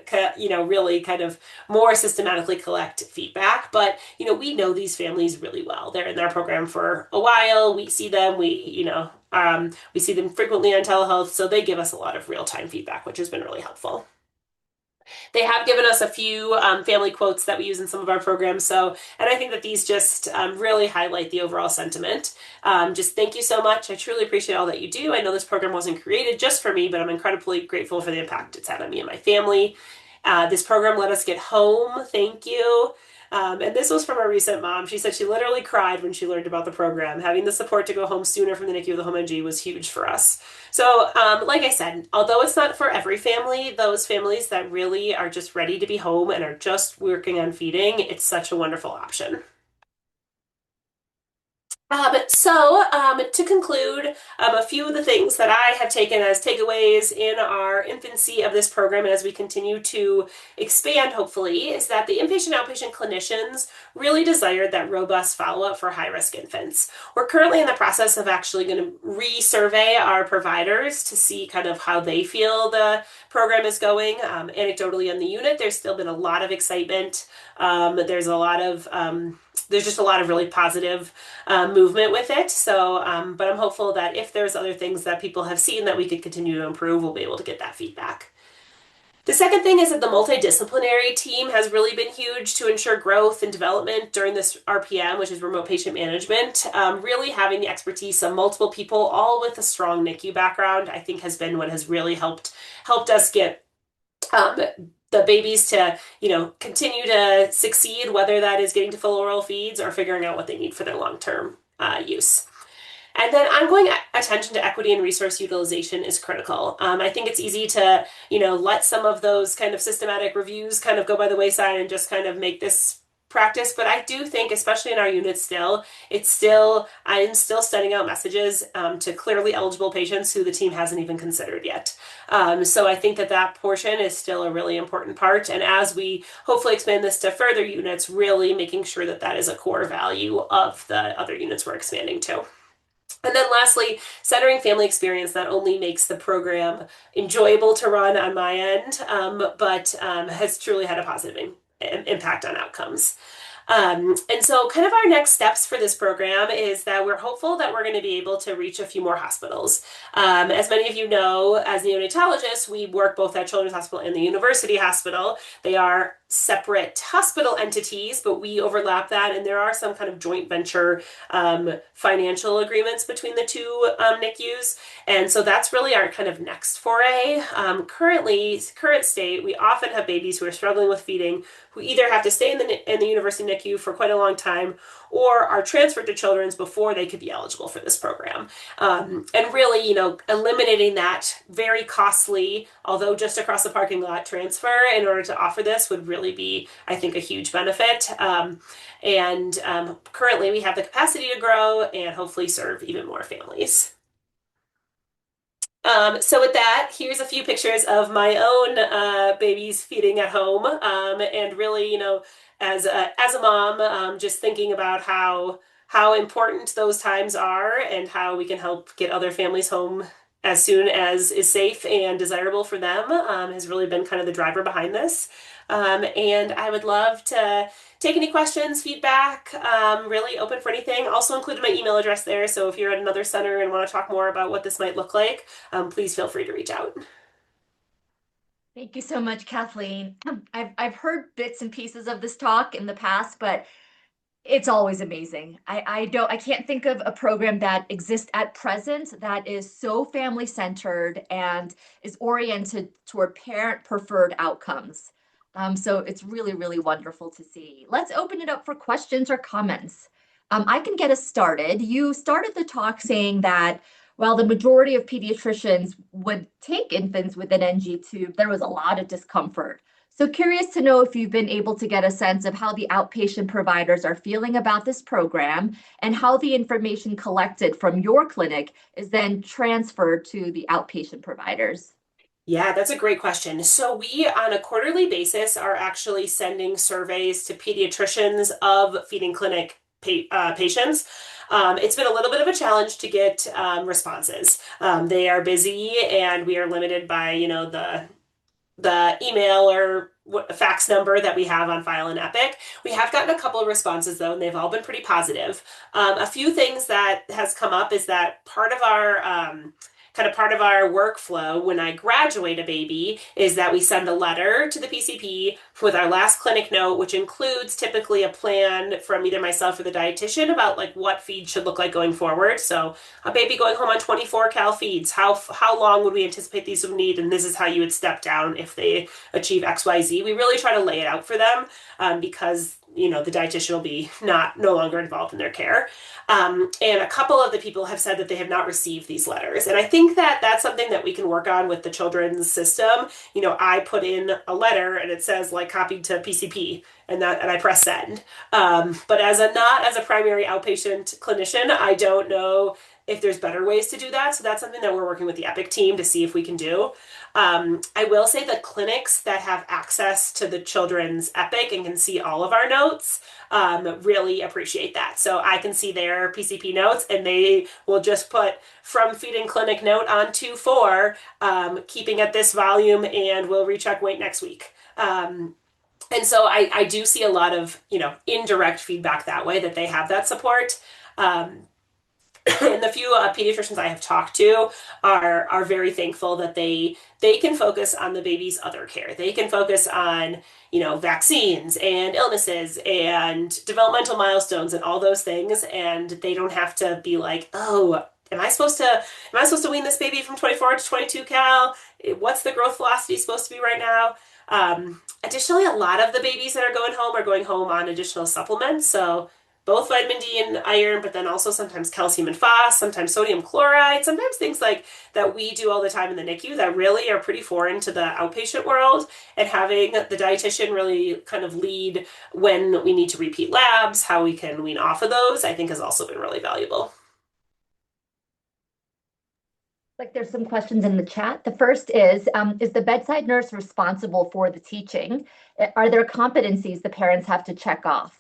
really kind of more systematically collect feedback. But, we know these families really well. They're in their program for a while. We see them. We see them frequently on telehealth, so they give us a lot of real-time feedback, which has been really helpful. They have given us a few family quotes that we use in some of our programs. And I think that these just really highlight the overall sentiment. Just thank you so much. I truly appreciate all that you do. I know this program wasn't created just for me, but I'm incredibly grateful for the impact it's had on me and my family. This program let us get home. Thank you. And this was from a recent mom. She said she literally cried when she learned about the program. Having the support to go home sooner from the NICU-to-Home NG was huge for us. So, like I said, although it's not for every family, those families that really are just ready to be home and are just working on feeding, it's such a wonderful option. To conclude, a few of the things that I have taken as takeaways in our infancy of this program and as we continue to expand, hopefully, is that the inpatient outpatient clinicians really desired that robust follow-up for high-risk infants. We're currently in the process of actually going to resurvey our providers to see kind of how they feel the program is going. Anecdotally on the unit, there's still been a lot of excitement. There's just a lot of really positive movement with it. So, but I'm hopeful that if there's other things that people have seen that we could continue to improve, we'll be able to get that feedback. The second thing is that the multidisciplinary team has really been huge to ensure growth and development during this RPM, which is remote patient management. Really having the expertise of multiple people, all with a strong NICU background, I think has been what has really helped us get the babies to, continue to succeed, whether that is getting to full oral feeds or figuring out what they need for their long-term use. And then ongoing attention to equity and resource utilization is critical. I think it's easy to, let some of those kind of systematic reviews kind of go by the wayside and just kind of make this practice. But I do think, especially in our unit I'm still sending out messages to clearly eligible patients who the team hasn't even considered yet. So I think that portion is still a really important part. And as we hopefully expand this to further units, really making sure that that is a core value of the other units we're expanding to. And then lastly, centering family experience not only makes the program enjoyable to run on my end, but has truly had a positive impact on outcomes. And so kind of our next steps for this program is that we're hopeful that we're going to be able to reach a few more hospitals. As many of you know, as neonatologists, we work both at Children's Hospital and the University Hospital. They are separate hospital entities, but we overlap that, and there are some kind of joint venture financial agreements between the two NICUs, and so that's really our kind of next foray. Current state, we often have babies who are struggling with feeding, who either have to stay in the university NICU for quite a long time, or are transferred to Children's before they could be eligible for this program. And really, eliminating that very costly, although just across the parking lot transfer in order to offer this would really be, I think, a huge benefit. Currently we have the capacity to grow and hopefully serve even more families. So with that, here's a few pictures of my own babies feeding at home, and really, as a mom, just thinking about how important those times are and how we can help get other families home as soon as is safe and desirable for them has really been kind of the driver behind this. And I would love to take any questions, feedback, really open for anything. Also included my email address there. So if you're at another center and want to talk more about what this might look like, please feel free to reach out. Thank you so much, Kathleen. I've heard bits and pieces of this talk in the past, but it's always amazing. I can't think of a program that exists at present that is so family centered and is oriented toward parent preferred outcomes. So it's really, really wonderful to see. Let's open it up for questions or comments. I can get us started. You started the talk saying that while the majority of pediatricians would take infants with an NG tube, there was a lot of discomfort. So curious to know if you've been able to get a sense of how the outpatient providers are feeling about this program and how the information collected from your clinic is then transferred to the outpatient providers. Yeah, that's a great question. So we, on a quarterly basis, are actually sending surveys to pediatricians of feeding clinic patients. It's been a little bit of a challenge to get responses. They are busy, and we are limited by, the email or fax number that we have on file in Epic. We have gotten a couple of responses though, and they've all been pretty positive. A few things that has come up is that part of our workflow when I graduate a baby is that we send a letter to the PCP with our last clinic note, which includes typically a plan from either myself or the dietitian about like what feed should look like going forward. So a baby going home on 24 cal feeds, how long would we anticipate these would need, and this is how you would step down if they achieve XYZ. We really try to lay it out for them because the dietitian will be no longer involved in their care. And a couple of the people have said that they have not received these letters. And I think that that's something that we can work on with the children's system. I put in a letter and it says like copied to PCP and I press send. But not as a primary outpatient clinician, I don't know if there's better ways to do that. So that's something that we're working with the Epic team to see if we can do. I will say the clinics that have access to the children's Epic and can see all of our notes really appreciate that. So I can see their PCP notes and they will just put from feeding clinic note on 2-4, keeping at this volume, and we'll recheck weight next week. And so I do see a lot of, indirect feedback that way, that they have that support. And the few pediatricians I have talked to are very thankful that they can focus on the baby's other care. They can focus on, vaccines and illnesses and developmental milestones and all those things, and they don't have to be like, oh, am I supposed to wean this baby from 24 to 22 cal? What's the growth velocity supposed to be right now? Additionally, a lot of the babies that are going home on additional supplements. So both vitamin D and iron, but then also sometimes calcium and phos, sometimes sodium chloride, sometimes things like that we do all the time in the NICU that really are pretty foreign to the outpatient world. And having the dietitian really kind of lead when we need to repeat labs, how we can wean off of those, I think has also been really valuable. Like there's some questions in the chat. The first is the bedside nurse responsible for the teaching? Are there competencies the parents have to check off?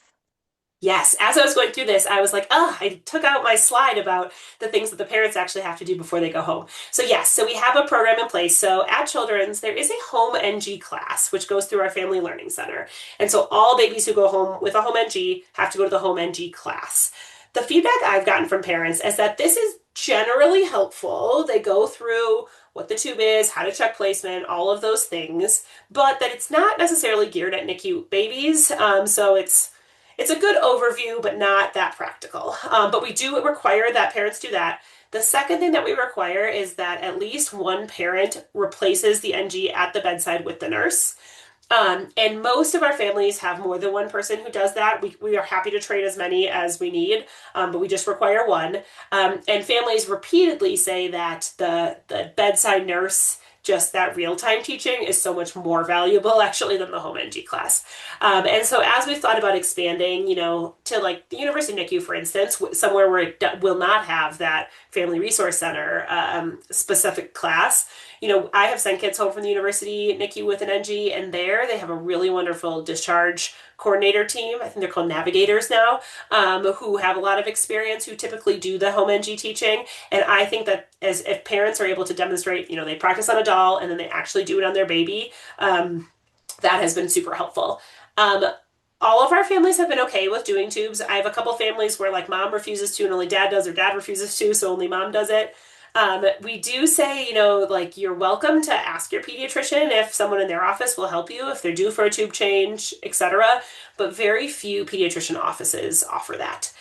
Yes, as I was going through this, I was like, oh, I took out my slide about the things that the parents actually have to do before they go home. So yes, so we have a program in place. So at Children's, there is a home NG class, which goes through our Family Learning Center. And so all babies who go home with a home NG have to go to the home NG class. The feedback I've gotten from parents is that this is generally helpful. They go through what the tube is, how to check placement, all of those things, but that it's not necessarily geared at NICU babies. So it's a good overview, but not that practical. But we do require that parents do that. The second thing that we require is that at least one parent replaces the NG at the bedside with the nurse. And most of our families have more than one person who does that. We are happy to train as many as we need, but we just require one. And families repeatedly say that the bedside nurse, just that real-time teaching, is so much more valuable actually than the home NG class. And so as we've thought about expanding, to like the University NICU, for instance, somewhere where it will not have that family resource center specific class, I have sent kids home from the University NICU with an NG, and there they have a really wonderful discharge coordinator team. I think they're called navigators now, who have a lot of experience, who typically do the home NG teaching. And I think that if parents are able to demonstrate, they practice on a doll and then they actually do it on their baby, that has been super helpful. Um, all of our families have been okay with doing tubes. I have a couple families where like mom refuses to and only dad does, or dad refuses to, so only mom does it. We do say, like you're welcome to ask your pediatrician if someone in their office will help you if they're due for a tube change, etc. But very few pediatrician offices offer that.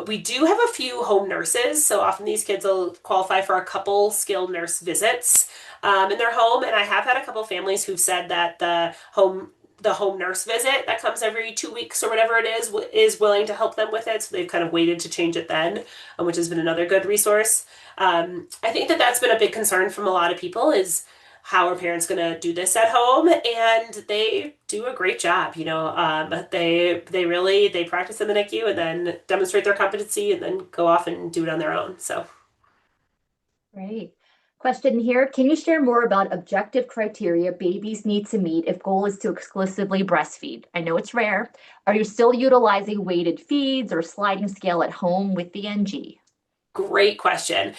We do have a few home nurses, so often these kids will qualify for a couple skilled nurse visits in their home. And I have had a couple families who've said that the home nurse visit that comes every 2 weeks or whatever it is willing to help them with it. So they've kind of waited to change it then, which has been another good resource. I think that that's been a big concern from a lot of people is how are parents going to do this at home? And they do a great job. They practice in the NICU and then demonstrate their competency and then go off and do it on their own. So. Great. Question here. Can you share more about objective criteria babies need to meet if goal is to exclusively breastfeed? I know it's rare. Are you still utilizing weighted feeds or sliding scale at home with the NG? Great question.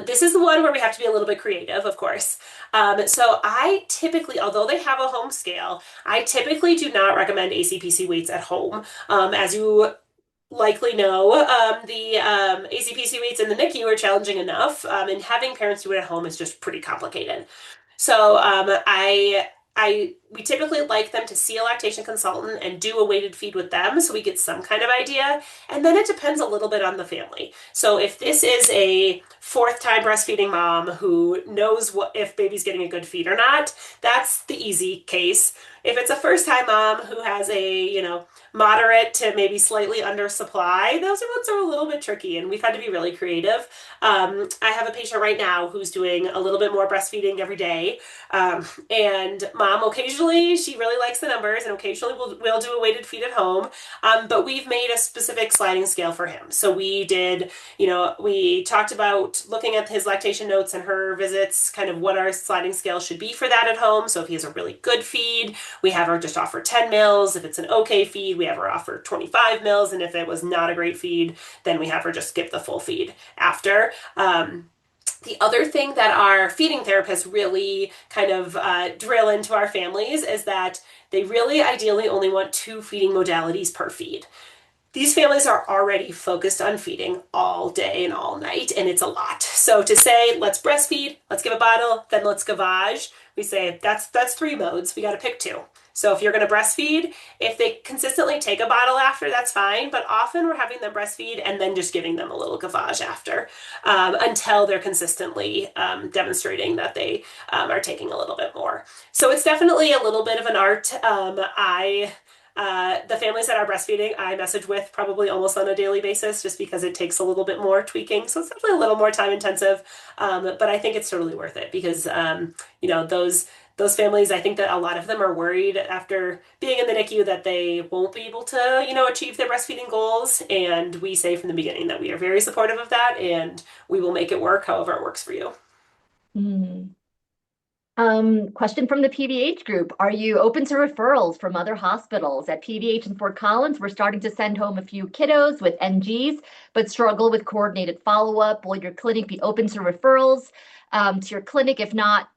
This is the one where we have to be a little bit creative, of course. So I typically, although they have a home scale, I typically do not recommend ACPC weights at home. As you likely know, the ACPC weights in the NICU are challenging enough, and having parents do it at home is just pretty complicated. So we typically like them to see a lactation consultant and do a weighted feed with them so we get some kind of idea. And then it depends a little bit on the family. So if this is a fourth time breastfeeding mom who knows if baby's getting a good feed or not, that's the easy case. If it's a first time mom who has a, moderate to maybe slightly under supply, those ones are a little bit tricky and we've had to be really creative. I have a patient right now who's doing a little bit more breastfeeding every day. And mom occasionally, she really likes the numbers and occasionally we'll do a weighted feed at home. But we've made a specific sliding scale for him. So we talked about looking at his lactation notes and her visits, kind of what our sliding scale should be for that at home. So if he has a really good feed, we have her just offer 10 mils. If it's an okay feed, we have her offer 25 mils. And if it was not a great feed, then we have her just skip the full feed after. The other thing that our feeding therapists really kind of drill into our families is that they really ideally only want 2 feeding modalities per feed. These families are already focused on feeding all day and all night, and it's a lot. So to say, let's breastfeed, let's give a bottle, then let's gavage, we say that's 3 modes. We got to pick 2. So if you're going to breastfeed, if they consistently take a bottle after, that's fine. But often we're having them breastfeed and then just giving them a little gavage after until they're consistently demonstrating that they are taking a little bit more. So it's definitely a little bit of an art. The families that are breastfeeding, I message with probably almost on a daily basis just because it takes a little bit more tweaking. So it's definitely a little more time intensive. But I think it's totally worth it because, those families, I think that a lot of them are worried after being in the NICU that they won't be able to, achieve their breastfeeding goals. And we say from the beginning that we are very supportive of that and we will make it work however it works for you. Mm. Question from the PVH group. Are you open to referrals from other hospitals? At PVH in Fort Collins, we're starting to send home a few kiddos with NGs, but struggle with coordinated follow-up. Will your clinic be open to referrals to your clinic? If not,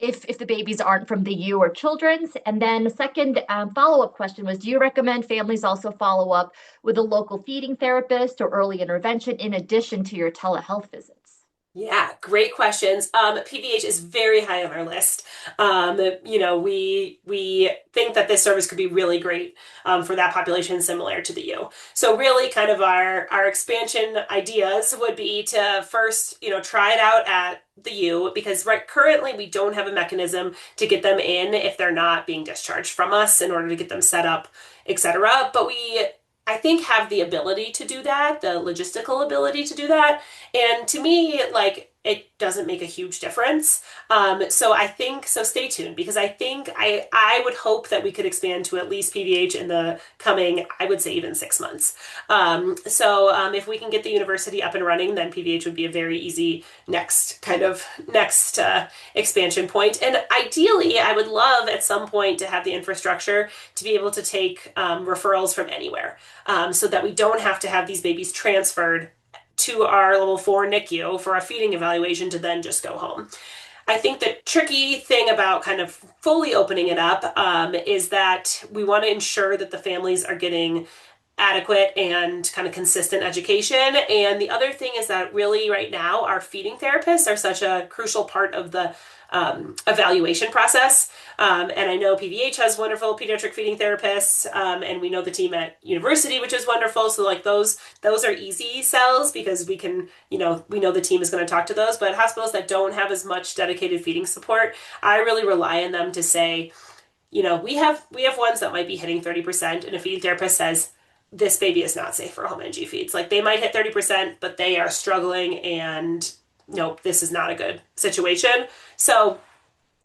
if the babies aren't from the U or Children's? And then the second follow-up question was, do you recommend families also follow up with a local feeding therapist or early intervention in addition to your telehealth visits? Yeah, great questions. PVH is very high on our list. We think that this service could be really great for that population similar to the U. So really kind of our expansion ideas would be to first, try it out at the U because currently we don't have a mechanism to get them in if they're not being discharged from us in order to get them set up, etc. But I think have the ability to do that, the logistical ability to do that. And to me, it doesn't make a huge difference. So stay tuned because I would hope that we could expand to at least PVH in the coming, I would say even 6 months. If we can get the university up and running, then PVH would be a very easy next expansion point. And ideally, I would love at some point to have the infrastructure to be able to take referrals from anywhere so that we don't have to have these babies transferred to our level 4 NICU for a feeding evaluation to then just go home. I think the tricky thing about kind of fully opening it up is that we want to ensure that the families are getting adequate and kind of consistent education. And the other thing is that really right now, our feeding therapists are such a crucial part of the evaluation process. And I know PVH has wonderful pediatric feeding therapists, and we know the team at university, which is wonderful. So like those are easy sells because we can, we know the team is going to talk to those. But hospitals that don't have as much dedicated feeding support, I really rely on them to say, we have ones that might be hitting 30%, and a feeding therapist says, this baby is not safe for home NG feeds. Like they might hit 30%, but they are struggling and nope, this is not a good situation. So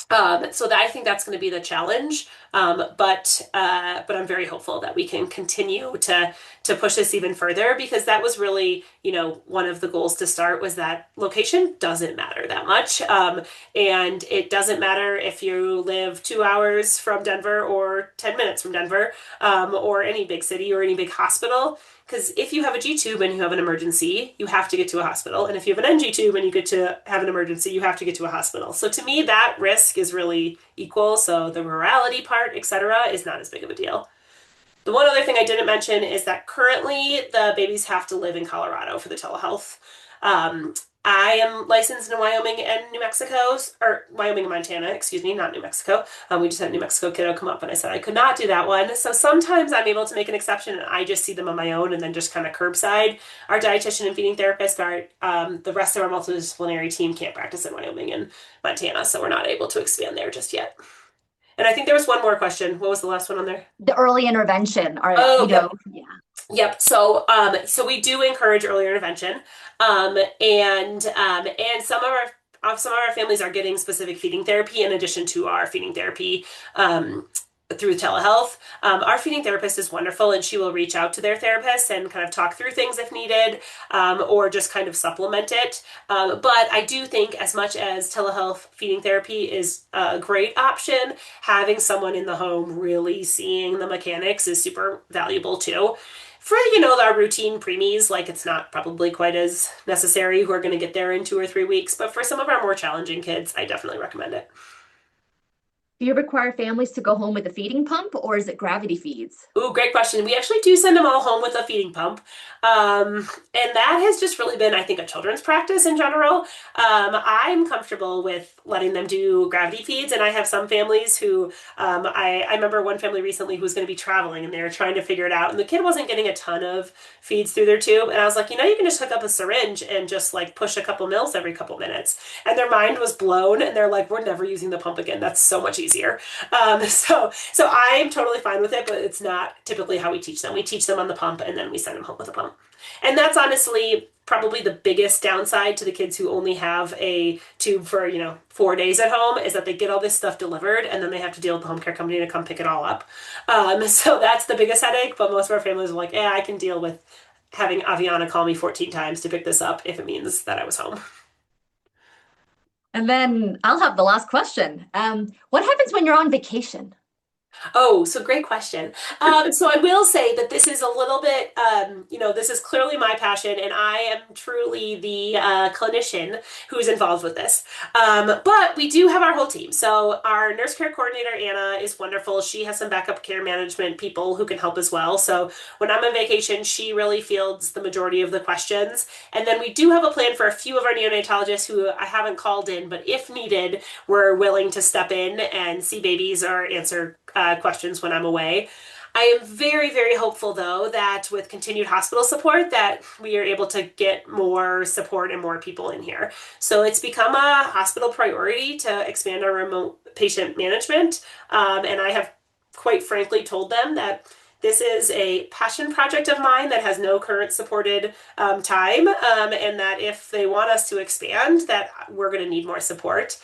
that I think that's going to be the challenge. But I'm very hopeful that we can continue to push this even further because that was really, one of the goals to start was that location doesn't matter that much. And it doesn't matter if you live 2 hours from Denver or 10 minutes from Denver, or any big city or any big hospital. Because if you have a G tube and you have an emergency, you have to get to a hospital. And if you have an NG tube and you get to have an emergency, you have to get to a hospital. So to me, that risk is really equal. So the rurality part, et cetera, is not as big of a deal. The one other thing I didn't mention is that currently the babies have to live in Colorado for the telehealth. I am licensed in Wyoming and New Mexico, or Wyoming and Montana, excuse me, not New Mexico. We just had a New Mexico kiddo come up and I said I could not do that one. So sometimes I'm able to make an exception and I just see them on my own and then just kind of curbside. Our dietitian and feeding therapist, the rest of our multidisciplinary team can't practice in Wyoming and Montana, so we're not able to expand there just yet. And I think there was one more question. What was the last one on there? The early intervention are, Oh, yep. yeah. Yep. So we do encourage early intervention, and some of our families are getting specific feeding therapy in addition to our feeding therapy through telehealth. Our feeding therapist is wonderful, and she will reach out to their therapist and kind of talk through things if needed, or just kind of supplement it. But I do think, as much as telehealth feeding therapy is a great option, having someone in the home really seeing the mechanics is super valuable too. For, our routine preemies, like it's not probably quite as necessary who are going to get there in 2 or 3 weeks, but for some of our more challenging kids, I definitely recommend it. Do you require families to go home with a feeding pump or is it gravity feeds? Ooh, great question. We actually do send them all home with a feeding pump. And that has just really been, I think, a children's practice in general. I'm comfortable with letting them do gravity feeds. And I have some families who, I remember one family recently who was going to be traveling and they were trying to figure it out. And the kid wasn't getting a ton of feeds through their tube. And I was like, you can just hook up a syringe and just like push a couple mils every couple minutes. And their mind was blown. And they're like, we're never using the pump again. That's so much easier. So I'm totally fine with it, but it's not typically how we teach them. We teach them on the pump and then we send them home with a pump. And that's honestly probably the biggest downside to the kids who only have a tube for, 4 days at home is that they get all this stuff delivered and then they have to deal with the home care company to come pick it all up. So that's the biggest headache, but most of our families are like, yeah, I can deal with having Aviana call me 14 times to pick this up if it means that I was home. And then I'll have the last question. What happens when you're on vacation? Oh, so great question. So I will say that this is a little bit, this is clearly my passion, and I am truly the clinician who's involved with this. But we do have our whole team. So our nurse care coordinator, Anna, is wonderful. She has some backup care management people who can help as well. So when I'm on vacation, she really fields the majority of the questions. And then we do have a plan for a few of our neonatologists who I haven't called in, but if needed, we're willing to step in and see babies or answer questions when I'm away. I am very, very hopeful, though, that with continued hospital support, that we are able to get more support and more people in here. So it's become a hospital priority to expand our remote patient management. And I have quite frankly told them that this is a passion project of mine that has no current supported time, and that if they want us to expand, that we're going to need more support.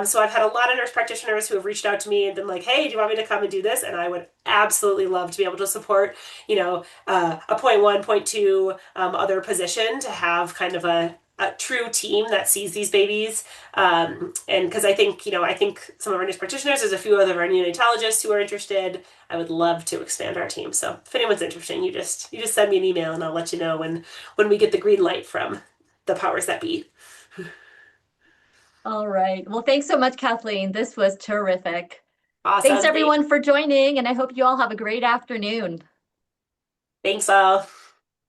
So I've had a lot of nurse practitioners who have reached out to me and been like, hey, do you want me to come and do this? And I would absolutely love to be able to support, a point one, point two other position to have kind of a true team that sees these babies. And because I think some of our nurse practitioners, there's a few other of our neonatologists who are interested. I would love to expand our team. So if anyone's interested, you just send me an email and I'll let you know when we get the green light from the powers that be. All right. Well, thanks so much, Kathleen. This was terrific. Thanks Awesome. everyone for joining, and I hope you all have a great afternoon. Thanks all.